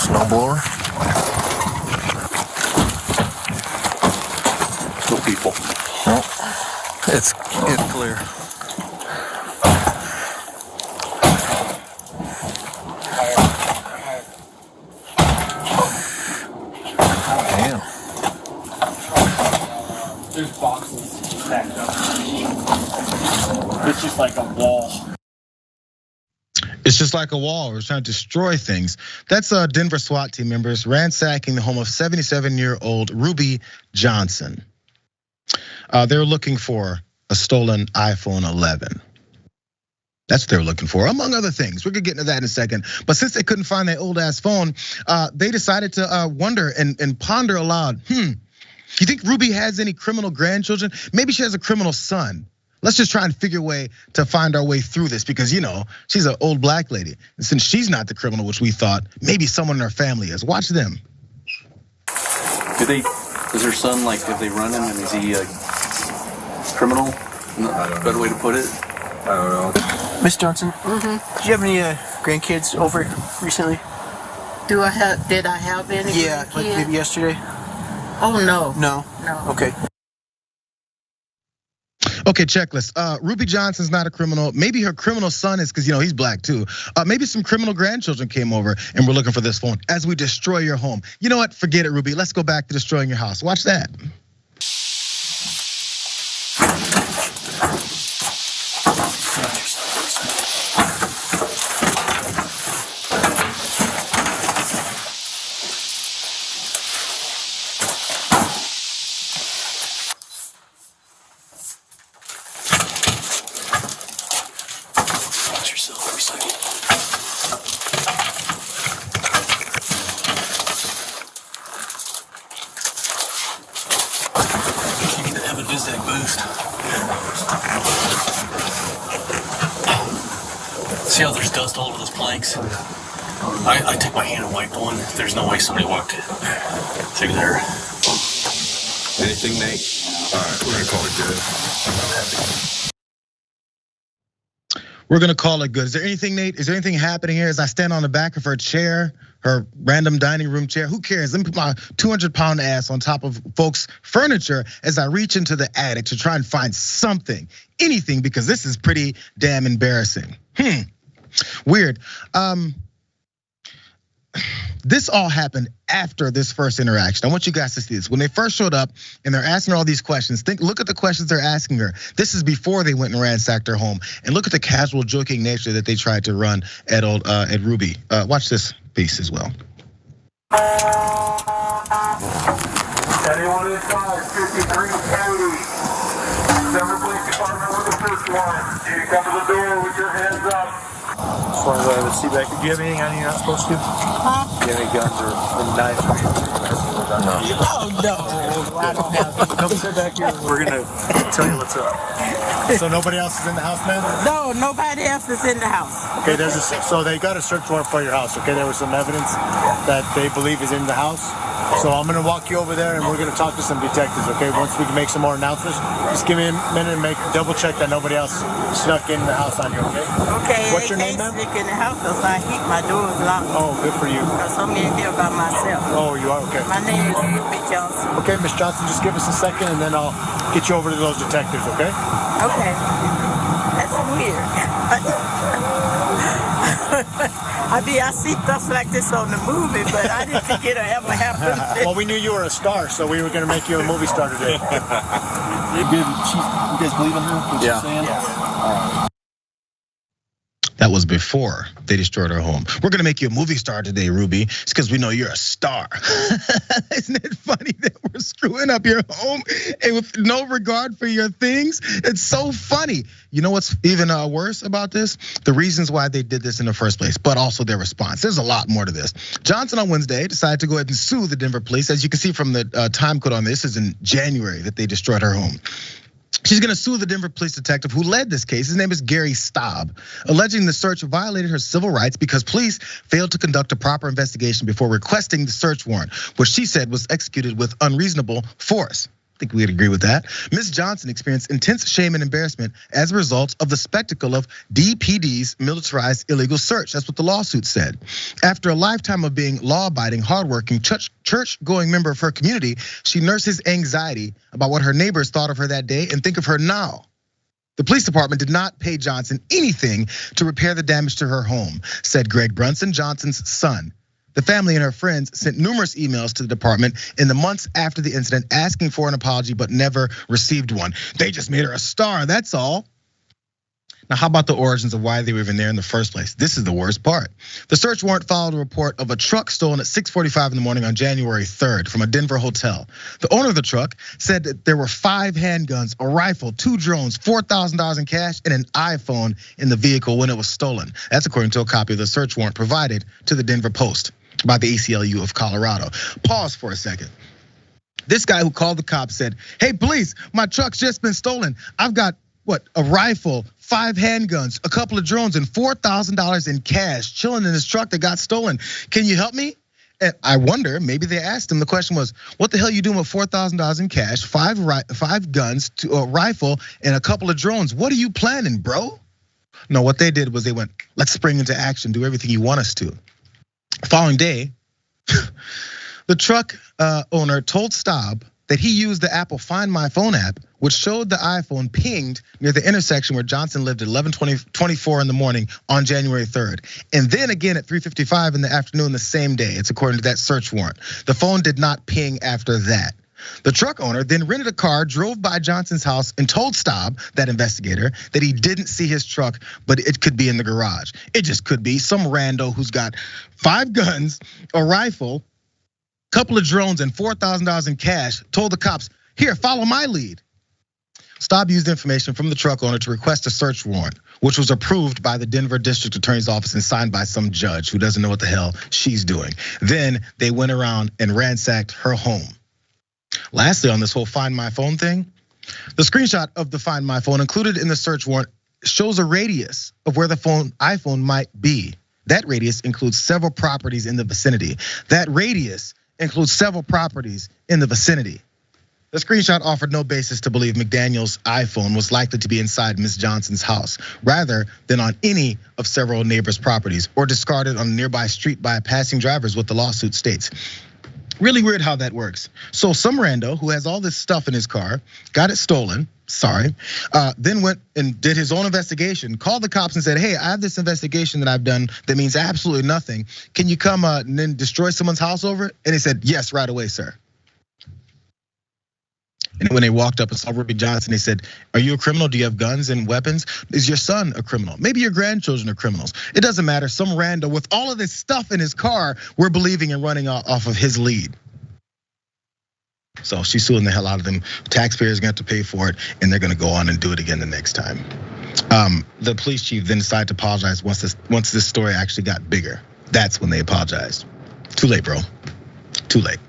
Snowblower. No people. No, it's clear. Damn. There's boxes stacked up. It's just like a wall. It's just like a wall. We're trying to destroy things. That's Denver SWAT team members ransacking the home of 77-year-old Ruby Johnson. They're looking for a stolen iPhone 11. That's what they're looking for, among other things. We're gonna get into that in a second. But since they couldn't find that old ass phone, they decided to wonder and ponder aloud. You think Ruby has any criminal grandchildren? Maybe she has a criminal son. Let's just try and figure a way to find our way through this because she's an old black lady. And since she's not the criminal, which we thought, maybe someone in her family is. Watch them. Is her son have they run him and is he a criminal? Better way to put it? I don't know. Miss Johnson, did you have any grandkids over recently? Did I have any? Yeah, like maybe yesterday. Oh no. No. Okay. Okay, checklist. Ruby Johnson's not a criminal. Maybe her criminal son is because he's black too. Maybe some criminal grandchildren came over and we're looking for this phone as we destroy your home. You know what? Forget it, Ruby. Let's go back to destroying your house. Watch that. See how there's dust all over those planks? I took my hand and wiped one. There's no way somebody walked it through there. Anything, Nate? All right, we're gonna call it good. We're gonna call it good. Is there anything, Nate? Is there anything happening here as I stand on the back of her chair, her random dining room chair? Who cares? Let me put my 200-pound ass on top of folks' furniture as I reach into the attic to try and find something, anything, because this is pretty damn embarrassing. Weird. This all happened after this first interaction. I want you guys to see this. When they first showed up and they're asking her all these questions, look at the questions they're asking her. This is before they went and ransacked her home. And look at the casual, joking nature that they tried to run at Ruby. Watch this piece as well. Anyone inside 5380. Denver Police Department with the first one. You come to the door with your hands up. As far as I have a seat back, do you have anything on you you're not supposed to? Do you have any guns or knives? No. Oh no, I don't have. Come sit back here. We're gonna tell you what's up. So nobody else is in the house, man? No, nobody else is in the house. Okay, so they got a search warrant for your house. Okay, there was some evidence that they believe is in the house. So I'm gonna walk you over there and we're gonna talk to some detectives. Okay, once we can make some more announcements, just give me a minute and double check that nobody else snuck in the house on you. Okay. Okay. What's your name, ma'am? Sneak in the house because I heat my doors locked. Oh, good for you. Because I'm in here by myself. Oh, you are okay. My name is Ruby Johnson. Okay, Miss Johnson, just give us a second and then I'll get you over to those detectives. Okay. Okay. That's weird. I see stuff like this on the movie, but I didn't think it'd ever happen. Well, we knew you were a star, so we were gonna make you a movie star today. You guys believe in her? What she's saying? Yeah. That was before they destroyed her home. We're gonna make you a movie star today, Ruby. It's because we know you're a star. Isn't it funny that we're screwing up your home and with no regard for your things? It's so funny. You know what's even worse about this? The reasons why they did this in the first place, but also their response. There's a lot more to this. Johnson on Wednesday decided to go ahead and sue the Denver police. As you can see from the time code on this, is in January that they destroyed her home. She's gonna sue the Denver police detective who led this case. His name is Gary Staub, alleging the search violated her civil rights because police failed to conduct a proper investigation before requesting the search warrant, which she said was executed with unreasonable force. I think we'd agree with that. Ms. Johnson experienced intense shame and embarrassment as a result of the spectacle of DPD's militarized illegal search. That's what the lawsuit said. After a lifetime of being law-abiding, hardworking, church-going member of her community, she nurses anxiety about what her neighbors thought of her that day and think of her now. The police department did not pay Johnson anything to repair the damage to her home, said Greg Brunson, Johnson's son. The family and her friends sent numerous emails to the department in the months after the incident asking for an apology, but never received one. They just made her a star, that's all. Now, how about the origins of why they were even there in the first place? This is the worst part. The search warrant followed a report of a truck stolen at 6:45 in the morning on January 3rd from a Denver hotel. The owner of the truck said that there were 5 handguns, a rifle, 2 drones, $4,000 in cash, and an iPhone in the vehicle when it was stolen. That's according to a copy of the search warrant provided to the Denver Post by the ACLU of Colorado. Pause for a second. This guy who called the cops said, "Hey, police, my truck's just been stolen. I've got a rifle, 5 handguns, a couple of drones, and $4,000 in cash chilling in his truck that got stolen. Can you help me?" And I wonder, maybe they asked him, the question was, what the hell are you doing with $4,000 in cash, 5 guns, a rifle, and a couple of drones? What are you planning, bro? No, what they did was they went, let's spring into action, do everything you want us to. Following day, the truck owner told Staub that he used the Apple Find My Phone app, which showed the iPhone pinged near the intersection where Johnson lived at 11:24 in the morning on January 3rd. And then again at 3:55 in the afternoon the same day. It's according to that search warrant. The phone did not ping after that. The truck owner then rented a car, drove by Johnson's house, and told Staub, that investigator, that he didn't see his truck, but it could be in the garage. It just could be some rando who's got 5 guns, a rifle, couple of drones, and $4,000 in cash, told the cops, here, follow my lead. Staub used information from the truck owner to request a search warrant, which was approved by the Denver District Attorney's Office and signed by some judge who doesn't know what the hell she's doing. Then they went around and ransacked her home. Lastly, on this whole Find My Phone thing, the screenshot of the Find My Phone included in the search warrant shows a radius of where the iPhone might be. That radius includes several properties in the vicinity. The screenshot offered no basis to believe McDaniel's iPhone was likely to be inside Ms. Johnson's house, rather than on any of several neighbors' properties or discarded on a nearby street by passing drivers, what the lawsuit states. Really weird how that works. So some rando who has all this stuff in his car, got it stolen, then went and did his own investigation, called the cops and said, hey, I have this investigation that I've done that means absolutely nothing. Can you come and then destroy someone's house over it? And he said, yes, right away, sir. And when they walked up and saw Ruby Johnson, they said, are you a criminal? Do you have guns and weapons? Is your son a criminal? Maybe your grandchildren are criminals. It doesn't matter. Some rando with all of this stuff in his car, we're believing and running off of his lead. So she's suing the hell out of them. Taxpayers are gonna have to pay for it, and they're gonna go on and do it again the next time. The police chief then decided to apologize once this story actually got bigger. That's when they apologized. Too late, bro. Too late.